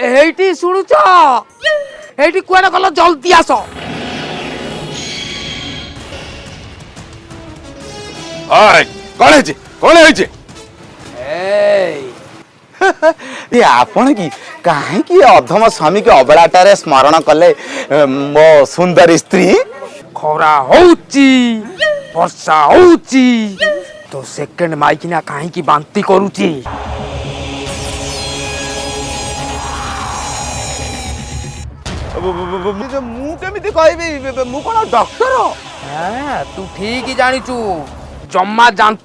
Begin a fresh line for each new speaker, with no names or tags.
एठी सुनुच एठी कुआडे गल जल्दी आस
कौन है ये आपण की कहीं अधम स्वामी के अबेलाटारे स्मरण कले मो सुंदर स्त्री
खरा होउची वर्षा होउची तो सेकंड माइकिना काहे की बांती करूची
मु केमिति कहबी मु कोन डॉक्टर
तू ठीक ही जानिचु जम्मा जान